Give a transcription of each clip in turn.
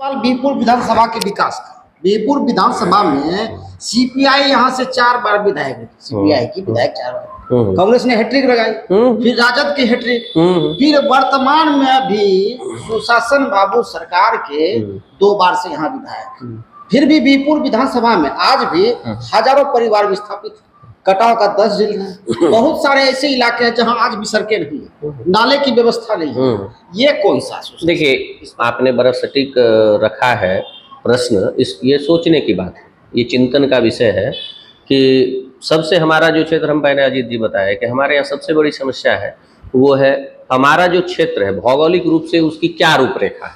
सवाल बीरपुर विधानसभा के विकास का। बीरपुर विधानसभा में सीपीआई यहाँ से 4 बार विधायक हुई, सीपीआई की विधायक 4 बार, कांग्रेस ने हैट्रिक लगाई, फिर राजद की हैट्रिक, फिर वर्तमान में अभी सुशासन बाबू सरकार के 2 बार से यहाँ विधायक। फिर भी बीरपुर विधानसभा में आज भी हजारों परिवार विस्थापित, कटाव का 10 जिला है, बहुत सारे ऐसे इलाके हैं जहां आज भी सड़कें नहीं है, नाले की व्यवस्था नहीं है। ये कौन सा? देखिए, आपने बड़ा सटीक रखा है प्रश्न। ये सोचने की बात है, ये चिंतन का विषय है कि सबसे हमारा जो क्षेत्र, हम पहले अजीत जी बताया कि हमारे यहाँ सबसे बड़ी समस्या है वो है हमारा जो क्षेत्र है भौगोलिक रूप से उसकी क्या रूपरेखा है,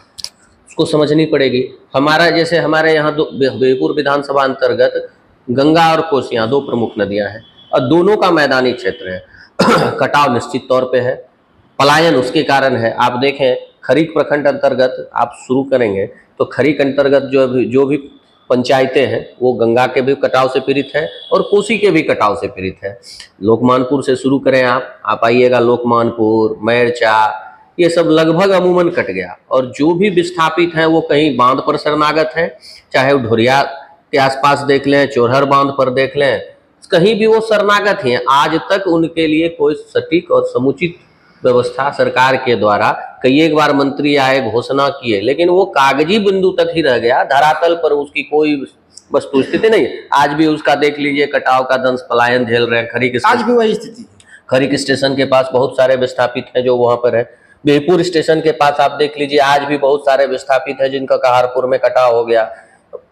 उसको समझनी पड़ेगी। हमारा जैसे हमारे यहाँ बीरपुर विधानसभा अंतर्गत गंगा और कोसी, यहाँ 2 प्रमुख नदियां हैं और दोनों का मैदानी क्षेत्र है। कटाव निश्चित तौर पे है, पलायन उसके कारण है। आप देखें खरीक प्रखंड अंतर्गत आप शुरू करेंगे तो खरीक अंतर्गत जो भी पंचायतें हैं वो गंगा के भी कटाव से पीड़ित है और कोसी के भी कटाव से पीड़ित है। लोकमानपुर से शुरू करें, आप आइएगा लोकमानपुर, मैरचा, ये सब लगभग अमूमन कट गया। और जो भी विस्थापित हैं वो कहीं बांध पर शरणागत हैं, चाहे वो ढोरिया के आसपास देख लें, चोरहर बांध पर देख लें, कहीं भी वो शरणागत हैं। आज तक उनके लिए कोई सटीक और समुचित व्यवस्था सरकार के द्वारा, कई एक बार मंत्री आए, घोषणा किए, लेकिन वो कागजी बिंदु तक ही रह गया, धरातल पर उसकी कोई वस्तु स्थिति नहीं। आज भी उसका देख लीजिए, कटाव का दंश, पलायन झेल रहे हैं। खरीक आज भी वही स्थिति, खरीक स्टेशन के पास बहुत सारे विस्थापित हैं जो वहां पर है। बीरपुर स्टेशन के पास आप देख लीजिए, आज भी बहुत सारे विस्थापित हैं जिनका कहारपुर में कटाव हो गया।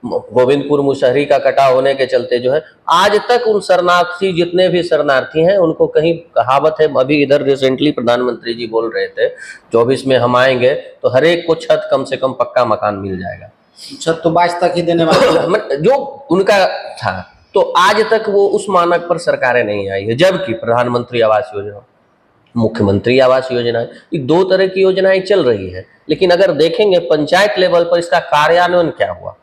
गोविंदपुर मुशहरी का कटाव होने के चलते जो है आज तक उन शरणार्थी, जितने भी शरणार्थी हैं, उनको कहीं कहावत है, अभी इधर रिसेंटली प्रधानमंत्री जी बोल रहे थे 24 में हम आएंगे तो हर एक को छत कम से कम पक्का मकान मिल जाएगा। छत तो 22 तक ही देने वाले जो उनका था, तो आज तक वो उस मानक पर सरकारें नहीं आई है। जबकि प्रधानमंत्री आवास योजना, मुख्यमंत्री आवास योजना, ये 2 तरह की योजनाएं चल रही है। लेकिन अगर देखेंगे पंचायत लेवल पर इसका कार्यान्वयन क्या हुआ,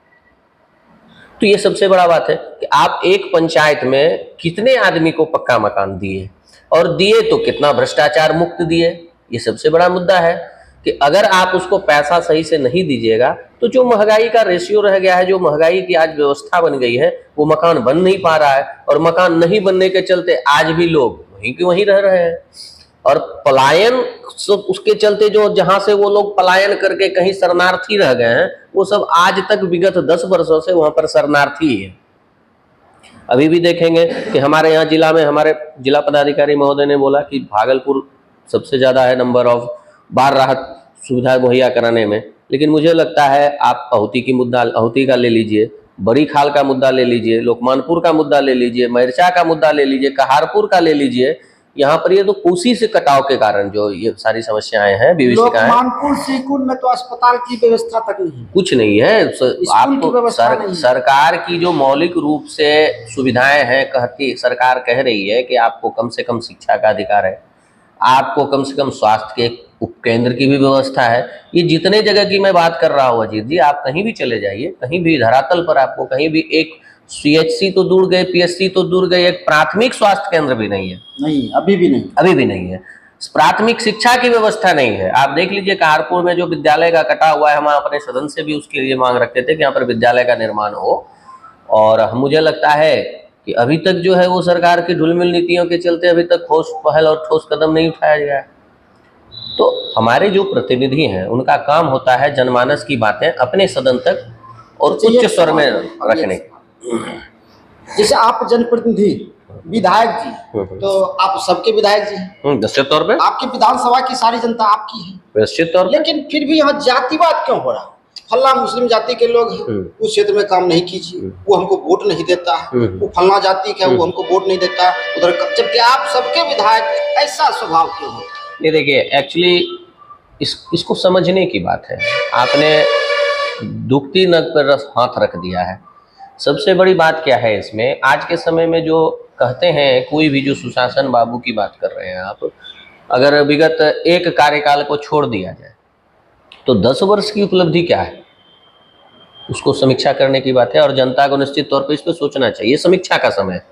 तो ये सबसे बड़ा बात है कि आप एक पंचायत में कितने आदमी को पक्का मकान दिए, और दिए तो कितना भ्रष्टाचार मुक्त दिए। ये सबसे बड़ा मुद्दा है कि अगर आप उसको पैसा सही से नहीं दीजिएगा तो जो महंगाई का रेशियो रह गया है, जो महंगाई की आज व्यवस्था बन गई है, वो मकान बन नहीं पा रहा है। और मकान नहीं बनने के चलते आज भी लोग वहीं के वहीं रह रहे हैं। और पलायन उसके चलते जो जहां से वो लोग पलायन करके कहीं शरणार्थी रह गए हैं, वो सब आज तक विगत 10 वर्षों से वहां पर शरणार्थी है। अभी भी देखेंगे कि हमारे यहाँ जिला में हमारे जिला पदाधिकारी महोदय ने बोला कि भागलपुर सबसे ज्यादा है नंबर ऑफ बाढ़ राहत सुविधा मुहैया कराने में। लेकिन मुझे लगता है आप अहुती का ले लीजिए, बड़ी खाल का मुद्दा ले लीजिए, लोकमानपुर का मुद्दा ले लीजिए, मैरचा का मुद्दा ले लीजिए, कहारपुर का ले लीजिए, यहाँ पर ये तो कोसी से कटाव के कारण जो ये सारी समस्याएं हैं, विभीषिकाएं। लोकमानपुर सीकुंड में तो अस्पताल की व्यवस्था तक नहीं, कुछ नहीं है। आपको सरकार की जो मौलिक रूप से सुविधाएं हैं, सरकार कह रही है कि आपको कम से कम शिक्षा का अधिकार है, आपको कम से कम स्वास्थ्य के उपकेंद्र की भी व्यवस्था है। ये जितने जगह की मैं बात कर रहा हूँ अजीत जी, आप कहीं भी चले जाइए, कहीं भी धरातल पर आपको कहीं भी एक सीएचसी तो दूर गए, पीएचसी तो दूर गए, एक प्राथमिक स्वास्थ्य केंद्र भी नहीं है। नहीं, अभी भी नहीं है। प्राथमिक शिक्षा की व्यवस्था नहीं है। आप देख लीजिए कहारपुर में जो विद्यालय का कटा हुआ है, हम अपने सदन से भी उसके लिए मांग रखते थे कि यहाँ पर विद्यालय का निर्माण हो। और मुझे लगता है कि अभी तक जो है वो सरकार की ढुलमिल नीतियों के चलते अभी तक ठोस पहल और ठोस कदम नहीं उठाया गया है। तो हमारे जो प्रतिनिधि हैं उनका काम होता है जनमानस की बातें अपने सदन तक और उच्च स्वर में रखने। जैसे आप जनप्रतिनिधि विधायक जी, तो आप सबके विधायक जी हैं, निश्चित तौर पे आपकी विधानसभा की सारी जनता आपकी है, निश्चित तौर पे। लेकिन फिर भी यहाँ जातिवाद क्यों हो रहा? फल्ला मुस्लिम जाति के लोग हैं, उस क्षेत्र में काम नहीं कीजिए, वो हमको वोट नहीं देता है, वो फल्ला जाति का वो हमको वोट नहीं देता उधर, जबकि आप सबके विधायक, ऐसा स्वभाव क्यों हो? ये देखिए, एक्चुअली इसको समझने की बात है। आपने दुखती नग पर हाथ रख दिया है। सबसे बड़ी बात क्या है इसमें, आज के समय में जो कहते हैं, कोई भी जो सुशासन बाबू की बात कर रहे हैं आप, अगर विगत एक कार्यकाल को छोड़ दिया जाए तो 10 वर्ष की उपलब्धि क्या है, उसको समीक्षा करने की बात है। और जनता को निश्चित तौर पर इस पर सोचना चाहिए। समीक्षा का समय है,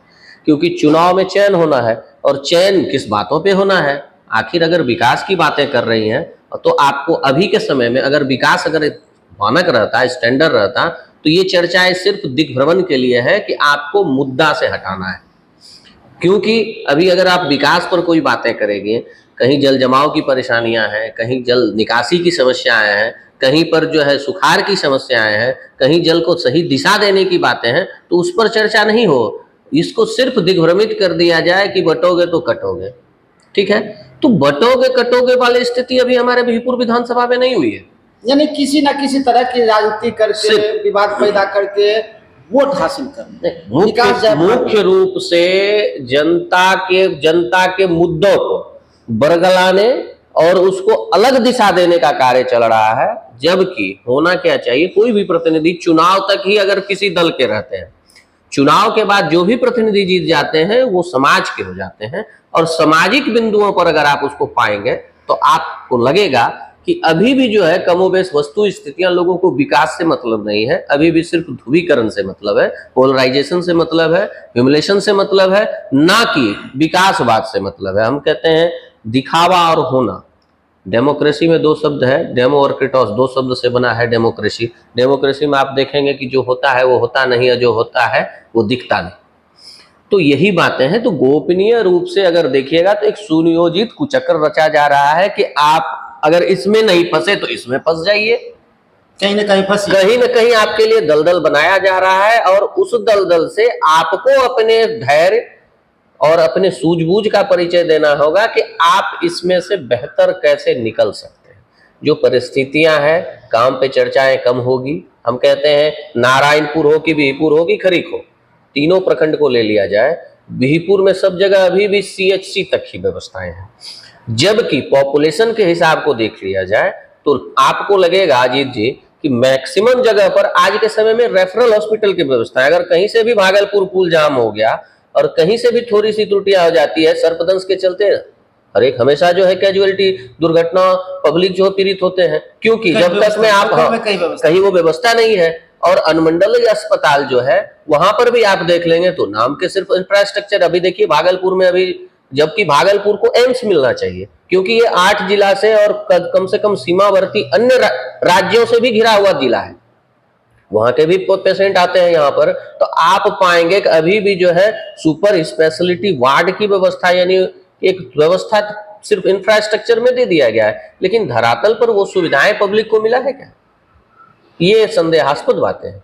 क्योंकि चुनाव में चयन होना है, और चयन किस बातों पे होना है। आखिर अगर विकास की बातें कर रही हैं तो आपको अभी के समय में अगर विकास, अगर मानक रहता, स्टैंडर्ड रहता, तो ये चर्चाएं सिर्फ दिग्भ्रमण के लिए है कि आपको मुद्दा से हटाना है। क्योंकि अभी अगर आप विकास पर कोई बातें करेंगे, कहीं जल जमाव की परेशानियां हैं, कहीं जल निकासी की समस्याएं हैं, कहीं पर जो है सुखाड़ की समस्याएं हैं, कहीं जल को सही दिशा देने की बातें हैं, तो उस पर चर्चा नहीं हो। इसको सिर्फ दिग्भ्रमित कर दिया जाए कि बटोगे तो कटोगे, ठीक है। तो बटोगे कटोगे वाली स्थिति अभी हमारे बिहपुर विधानसभा में नहीं हुई है। यानी किसी न किसी तरह की राजनीति करके, विवाद पैदा करके वोट हासिल करना, मुख्य रूप से जनता के मुद्दों को बरगलाने और उसको अलग दिशा देने का कार्य चल रहा है। जबकि होना क्या चाहिए, कोई भी प्रतिनिधि चुनाव तक ही अगर किसी दल के रहते हैं, चुनाव के बाद जो भी प्रतिनिधि जीत जाते हैं वो समाज के हो जाते हैं, और सामाजिक बिंदुओं पर अगर आप उसको पाएंगे तो आपको लगेगा कि अभी भी जो है कमोबेश वस्तु स्थितियां, लोगों को विकास से मतलब नहीं है, अभी भी सिर्फ ध्रुवीकरण से मतलब है, पोलराइजेशन से मतलब है, ह्यूमिलेशन से मतलब है, ना कि विकासवाद से मतलब है। हम कहते हैं दिखावा और होना। डेमोक्रेसी में दो शब्द है, डेमो और क्रिटोस, दो शब्द से बना है डेमोक्रेसी। डेमोक्रेसी में आप देखेंगे कि जो होता है वो होता नहीं है, जो होता है वो दिखता नहीं। तो यही बातें हैं। तो गोपनीय रूप से अगर देखिएगा तो एक सुनियोजित कुचक्र रचा जा रहा है कि आप अगर इसमें नहीं फंसे तो इसमें फंस जाइए, कहीं ना कहीं आपके लिए दलदल बनाया जा रहा है, और उस दलदल से आपको अपने धैर्य और अपने सूझबूझ का परिचय देना होगा कि आप इसमें से बेहतर कैसे निकल सकते हैं। जो परिस्थितियां हैं, काम पे चर्चाएं कम होगी। हम कहते हैं नारायणपुर हो कि बिहपुर हो कि खरीक हो, तीनों प्रखंड को ले लिया जाए, बिहपुर में सब जगह अभी भी CHC तक ही व्यवस्थाएं हैं। जबकि पॉपुलेशन के हिसाब को देख लिया जाए तो आपको लगेगा अजीत जी कि मैक्सिमम जगह पर आज के समय में रेफरल हॉस्पिटल की व्यवस्था है। अगर कहीं से भी भागलपुर पुल जाम हो गया और कहीं से भी थोड़ी सी त्रुटियां हो जाती है सर्पदंश के चलते, हर एक हमेशा जो है कैजुअलिटी, दुर्घटना, पब्लिक जो पीड़ित होते हैं, क्योंकि जब तक में आप कहीं वो व्यवस्था नहीं है। और अनुमंडलीय अस्पताल जो है वहां पर भी आप देख लेंगे तो नाम के सिर्फ इंफ्रास्ट्रक्चर। अभी देखिए भागलपुर में अभी, जबकि भागलपुर को एम्स मिलना चाहिए, क्योंकि ये 8 जिला से और कम से कम सीमावर्ती अन्य राज्यों से भी घिरा हुआ जिला है, वहां के भी पेशेंट आते हैं यहाँ पर। तो आप पाएंगे कि अभी भी जो है सुपर स्पेशलिटी वार्ड की व्यवस्था, यानी एक व्यवस्था सिर्फ इंफ्रास्ट्रक्चर में दे दिया गया है, लेकिन धरातल पर वो सुविधाएं पब्लिक को मिला है क्या? ये संदेहास्पद बातें हैं।